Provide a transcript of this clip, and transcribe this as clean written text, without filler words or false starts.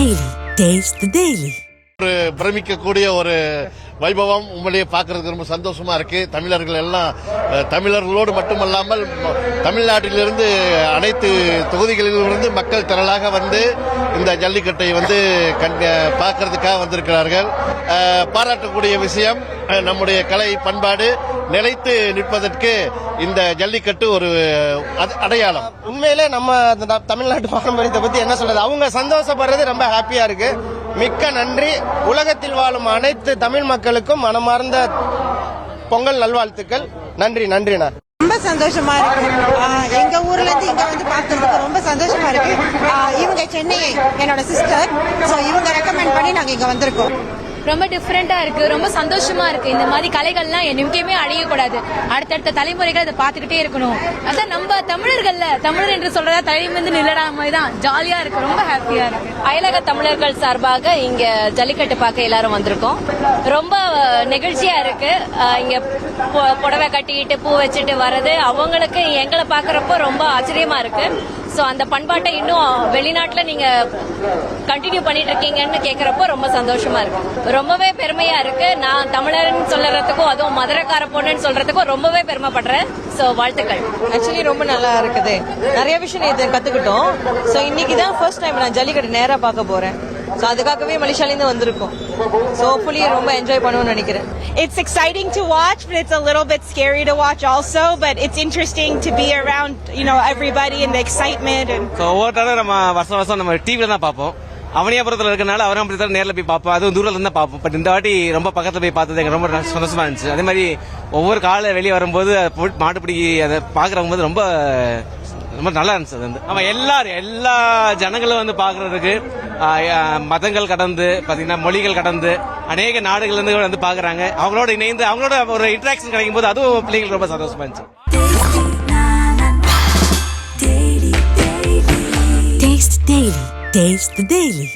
Daily. Taste the Daily. ஒரு பிரமிக்கக்கூடிய ஒரு வைபவம் உண்மையிலேயே பார்க்கறதுக்கு ரொம்ப சந்தோஷமா இருக்கு. தமிழர்கள் எல்லாம் தமிழர்களோடு மட்டுமல்லாமல் தமிழ்நாட்டிலிருந்து அனைத்து தொகுதிகளிலிருந்து மக்கள் திரளாக வந்து இந்த ஜல்லிக்கட்டை வந்து பார்க்கறதுக்காக வந்திருக்கிறார்கள். பாராட்டக்கூடிய விஷயம், நம்முடைய கலை பண்பாடு நிலைத்து நிற்பதற்கு இந்த ஜல்லிக்கட்டு ஒரு அடையாளம். உண்மையிலே நம்ம தமிழ்நாட்டு பாரம்பரியத்தை பத்தி என்ன சொல்றது, அவங்க சந்தோஷப்படுறது ரொம்ப ஹாப்பியா இருக்கு. மிக்க நன்றி. உலகத்தில் வாழும் அனைத்து தமிழ் மக்களுக்கும் மனமார்ந்த பொங்கல் நல்வாழ்த்துக்கள். நன்றி நன்றிண்ணா. ரொம்ப சந்தோஷமா இருக்கு. எங்க ஊர்ல இருந்து இங்க வந்து பார்த்ததுக்கு ரொம்ப சந்தோஷமா இருக்கு. இவங்க சென்னை என்னோட சிஸ்டர், சோ இவங்க ரெக்கமெண்ட் பண்ணி நாங்க இங்க வந்திருக்கோம். ரொம்ப டிஃப்ரெண்டா இருக்கு, ரொம்ப சந்தோஷமா இருக்கு. இந்த மாதிரி கலைகள்லாம் என்னைக்குமே அழியக்கூடாது. அடுத்தடுத்த தலைமுறைகள் அதை பார்த்துக்கிட்டே இருக்கணும். அதான் நம்ம தமிழர் என்று சொல்றதா தலைமுறை நிலடா மாதிரி தான் ஜாலியா இருக்கு, ரொம்ப ஹாப்பியா இருக்கு. அயலக தமிழர்கள் சார்பாக இங்க ஜல்லிக்கட்டு பார்க்க எல்லாரும் வந்திருக்கோம். ரொம்ப நெகிழ்ச்சியா இருக்கு. இங்க புடவை கட்டிக்கிட்டு பூ வச்சுட்டு வர்றது அவங்களுக்கு எங்களை பாக்குறப்போ ரொம்ப ஆச்சரியமா இருக்கு. சோ அந்த பண்பாட்டை இன்னும் வெளிநாட்டுல நீங்க கண்டினியூ பண்ணிட்டு இருக்கீங்கன்னு கேக்குறப்போ ரொம்ப சந்தோஷமா இருக்கு. ரொம்பவே பெருமையா இருக்கு. நான் தமிழர்னு சொல்றதுக்கும் அதுவும் மதுரைக்கார பொண்ணுன்னு சொல்றதுக்கும் ரொம்பவே பெருமைப்படுறேன். சோ வாழ்த்துக்கள். ஆக்சுவலி ரொம்ப நல்லா இருக்குது. நிறைய விஷயம் இதை கத்துக்கிட்டோம். சோ இன்னைக்கு தான் ஃபர்ஸ்ட் டைம் நான் ஜல்லிக்கட்டு நேரா பார்க்க போறேன். சோ அதுக்காகவே மலேசியாலேருந்து வந்திருக்கோம். சோ ஹோப்ஃபுல்லி ரொம்ப என்ஜாய் பண்ணுவோம்னு நினைக்கிறேன். It's exciting to watch, but it's a little bit scary to watch also. But it's interesting to be around, everybody and the excitement. And so ஒவ்வொரு தடவை நம்ம வருஷம் நம்ம டிவில தான் பார்ப்போம். அவனியாபுரத்தில் இருக்கனால அவரும் அப்படி தான் நேரில் போய் பார்ப்போம். அதுவும் தூரத்துல இருந்தா பார்ப்போம். பட் இந்த வாட்டி ரொம்ப பக்கத்துல போய் பார்த்தது எனக்கு ரொம்ப சந்தோஷமா இருந்துச்சு. அதே மாதிரி ஒவ்வொரு காலை வெளியே வரும்போது மாட்டுப்பிடி அதை பாக்குறவங்க போது ரொம்ப ரொம்ப நல்லா இருந்துச்சு. அது வந்து நம்ம எல்லா ஜனங்களும் வந்து பாக்குறதுக்கு மதங்கள் கடந்து பாத்தீங்கன்னா மொழிகள் கடந்து அநேக நாடுகள் இருந்து வந்து பாக்குறாங்க. அவங்களோட இணைந்து அவங்களோட ஒரு இன்டராக்ஷன் கிடைக்கும் போது அதுவும் பிள்ளைங்களுக்கு ரொம்ப சந்தோஷமா இருந்துச்சு. Taste the Daily.